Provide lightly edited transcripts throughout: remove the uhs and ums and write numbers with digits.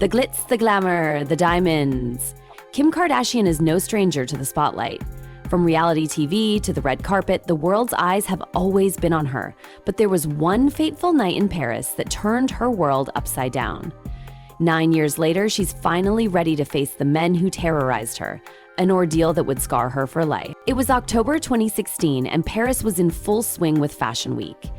The glitz, the glamour, the diamonds. Kim Kardashian is no stranger to the spotlight. From reality TV to the red carpet, the world's eyes have always been on her. But there was one fateful night in Paris that turned her world upside down. 9 years later, she's finally ready to face the men who terrorized her, an ordeal that would scar her for life. It was October 2016, and Paris was in full swing with Fashion Week.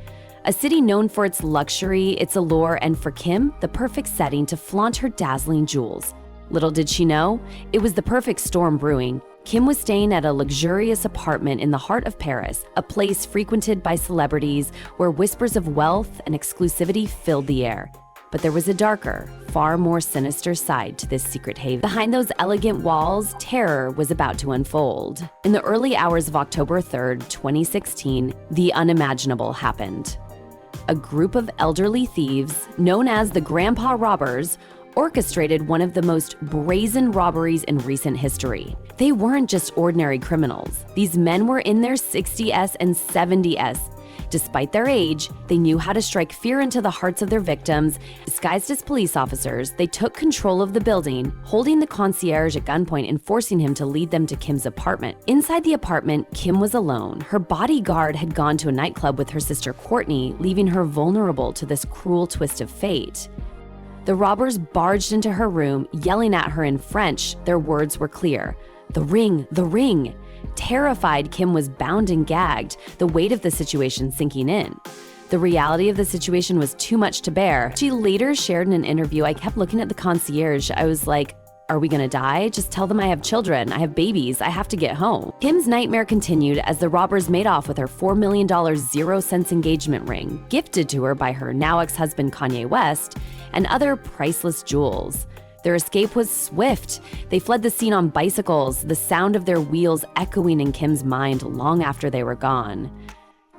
A city known for its luxury, its allure, and for Kim, the perfect setting to flaunt her dazzling jewels. Little did she know, it was the perfect storm brewing. Kim was staying at a luxurious apartment in the heart of Paris, a place frequented by celebrities where whispers of wealth and exclusivity filled the air. But there was a darker, far more sinister side to this secret haven. Behind those elegant walls, terror was about to unfold. In the early hours of October 3rd, 2016, the unimaginable happened. A group of elderly thieves, known as the Grandpa Robbers, orchestrated one of the most brazen robberies in recent history. They weren't just ordinary criminals. These men were in their 60s and 70s. Despite their age, they knew how to strike fear into the hearts of their victims. Disguised as police officers, they took control of the building, holding the concierge at gunpoint and forcing him to lead them to Kim's apartment. Inside the apartment, Kim was alone. Her bodyguard had gone to a nightclub with her sister Courtney, leaving her vulnerable to this cruel twist of fate. The robbers barged into her room, yelling at her in French. Their words were clear. "The ring, the ring." Terrified, Kim was bound and gagged, the weight of the situation sinking in. The reality of the situation was too much to bear. She later shared in an interview, "I kept looking at the concierge. I was like, are we gonna die? Just tell them I have children, I have babies, I have to get home." Kim's nightmare continued as the robbers made off with her $4 million zero-cents engagement ring, gifted to her by her now ex-husband Kanye West, and other priceless jewels. Their escape was swift. They fled the scene on bicycles, the sound of their wheels echoing in Kim's mind long after they were gone.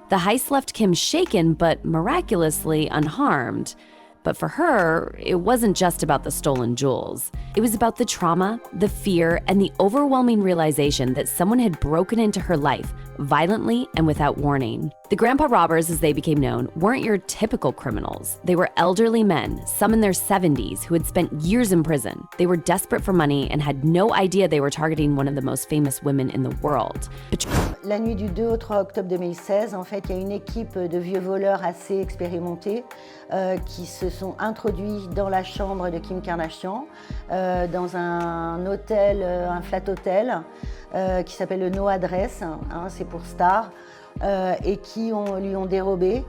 The heist left Kim shaken, but miraculously unharmed. But for her, it wasn't just about the stolen jewels. It was about the trauma, the fear, and the overwhelming realization that someone had broken into her life, violently and without warning. The Grandpa Robbers, as they became known, weren't your typical criminals. They were elderly men, some in their 70s, who had spent years in prison. They were desperate for money and had no idea they were targeting one of the most famous women in the world. La nuit du 2 au 3 octobre 2016, en fait, il y a une équipe de vieux voleurs assez expérimentés qui se sont introduits dans la chambre de Kim Kardashian, dans un hôtel, un flat hôtel, qui s'appelle le No Address, hein, c'est pour Star, et qui lui ont dérobé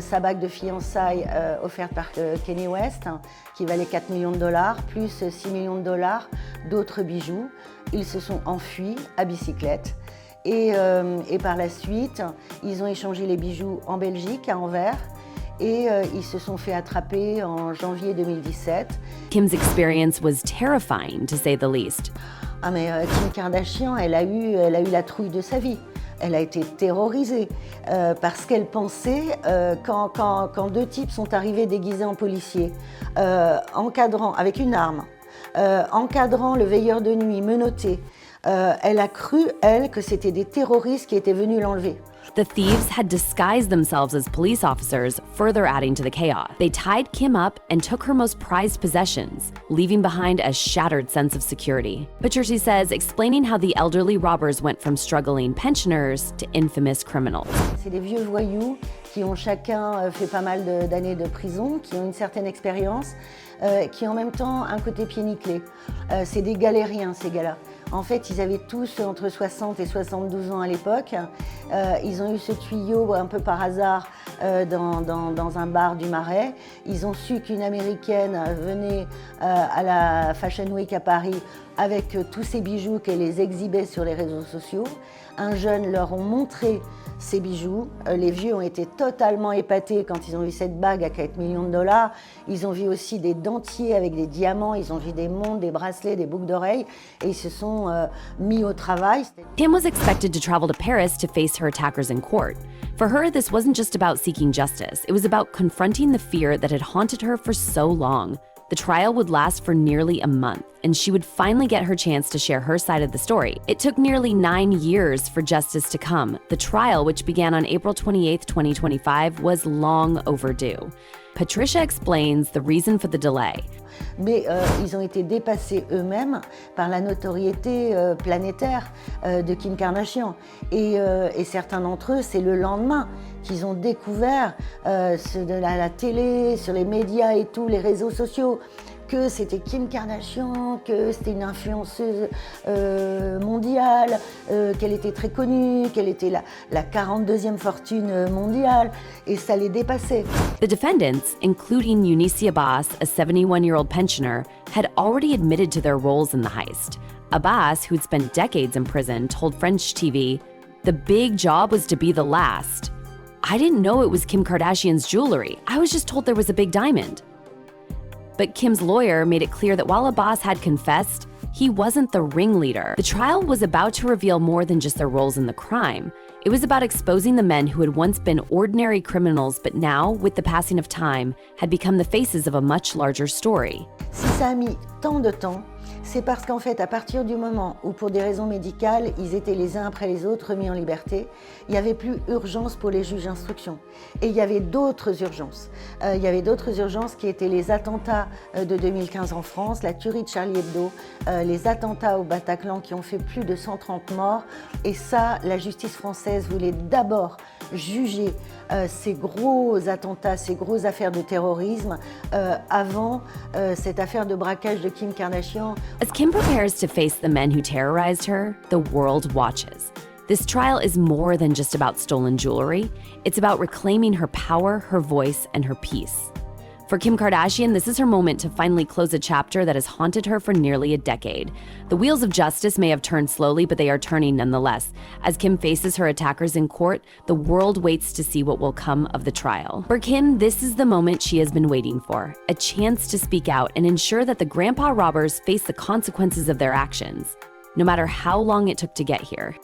sa bague de fiançailles offerte par Kanye West, qui valait 4 millions de dollars, plus 6 millions de dollars d'autres bijoux. Ils se sont enfuis à bicyclette. Et par la suite, ils ont échangé les bijoux en Belgique, à Anvers, et ils se sont fait attraper en janvier 2017. Kim's experience was terrifying, to say the least. Ah mais Kim Kardashian, elle a eu la trouille de sa vie. Elle a été terrorisée parce qu'elle pensait, quand deux types sont arrivés déguisés en policiers, encadrant avec une arme, encadrant le veilleur de nuit, menotté, elle a cru, elle, que c'était des terroristes qui étaient venus l'enlever. The thieves had disguised themselves as police officers, further adding to the chaos. They tied Kim up and took her most prized possessions, leaving behind a shattered sense of security. Patricia says, explaining how the elderly robbers went from struggling pensioners to infamous criminals. C'est des vieux voyous qui ont chacun fait pas mal d'années de prison, qui ont une certaine expérience, qui ont en même temps un côté pied nickelé. C'est des galériens, ces gars-là. En fait, ils avaient tous entre 60 et 72 ans à l'époque. Ils ont eu ce tuyau un peu par hasard dans un bar du Marais. Ils ont su qu'une Américaine venait à la Fashion Week à Paris avec tous ces bijoux qu'elle les exhibait sur les réseaux sociaux. Un jeune leur ont montré ces bijoux. Les vieux ont été totalement épatés quand ils ont vu cette bague à 4 millions de dollars. Ils ont vu aussi des dentiers avec des diamants, ils ont vu des montres, des bracelets, des boucles d'oreilles et ils se sont mis au travail. Kim was expected to travel to Paris to face her attackers in court. For her, this wasn't just about seeking justice. It was about confronting the fear that had haunted her for so long. The trial would last for nearly a month, and she would finally get her chance to share her side of the story. It took nearly 9 years for justice to come. The trial, which began on April 28, 2025, was long overdue. Patricia explains the reason for the delay. Mais ils ont été dépassés eux-mêmes par la notoriété planétaire de Kim Kardashian. Et certains d'entre eux, c'est le lendemain qu'ils ont découvert sur la télé, sur les médias et tous les réseaux sociaux, que c'était Kim Kardashian, que c'était une influenceuse mondiale, qu'elle était très connue, qu'elle était la 42e fortune mondiale, et ça les dépassait. The defendants, including Eunice Abbas, a 71-year-old pensioner, had already admitted to their roles in the heist. Abbas, who'd spent decades in prison, told French TV, "The big job was to be the last. I didn't know it was Kim Kardashian's jewelry. I was just told there was a big diamond." But Kim's lawyer made it clear that while Abbas had confessed, he wasn't the ringleader. The trial was about to reveal more than just their roles in the crime. It was about exposing the men who had once been ordinary criminals, but now, with the passing of time, had become the faces of a much larger story. Si ça a mis tant de temps, c'est parce qu'en fait, à partir du moment où, pour des raisons médicales, ils étaient les uns après les autres remis en liberté, il n'y avait plus urgence pour les juges d'instruction. Et il y avait d'autres urgences. Il y avait d'autres urgences qui étaient les attentats de 2015 en France, la tuerie de Charlie Hebdo, les attentats au Bataclan qui ont fait plus de 130 morts. Et ça, la justice française voulait d'abord juger ces gros attentats, ces grosses affaires de terrorisme avant cette affaire de braquage de Kim Kardashian. As Kim prepares to face the men who terrorized her, the world watches. This trial is more than just about stolen jewelry. It's about reclaiming her power, her voice, and her peace. For Kim Kardashian, this is her moment to finally close a chapter that has haunted her for nearly a decade. The wheels of justice may have turned slowly, but they are turning nonetheless. As Kim faces her attackers in court, the world waits to see what will come of the trial. For Kim, this is the moment she has been waiting for, a chance to speak out and ensure that the grandpa robbers face the consequences of their actions, no matter how long it took to get here.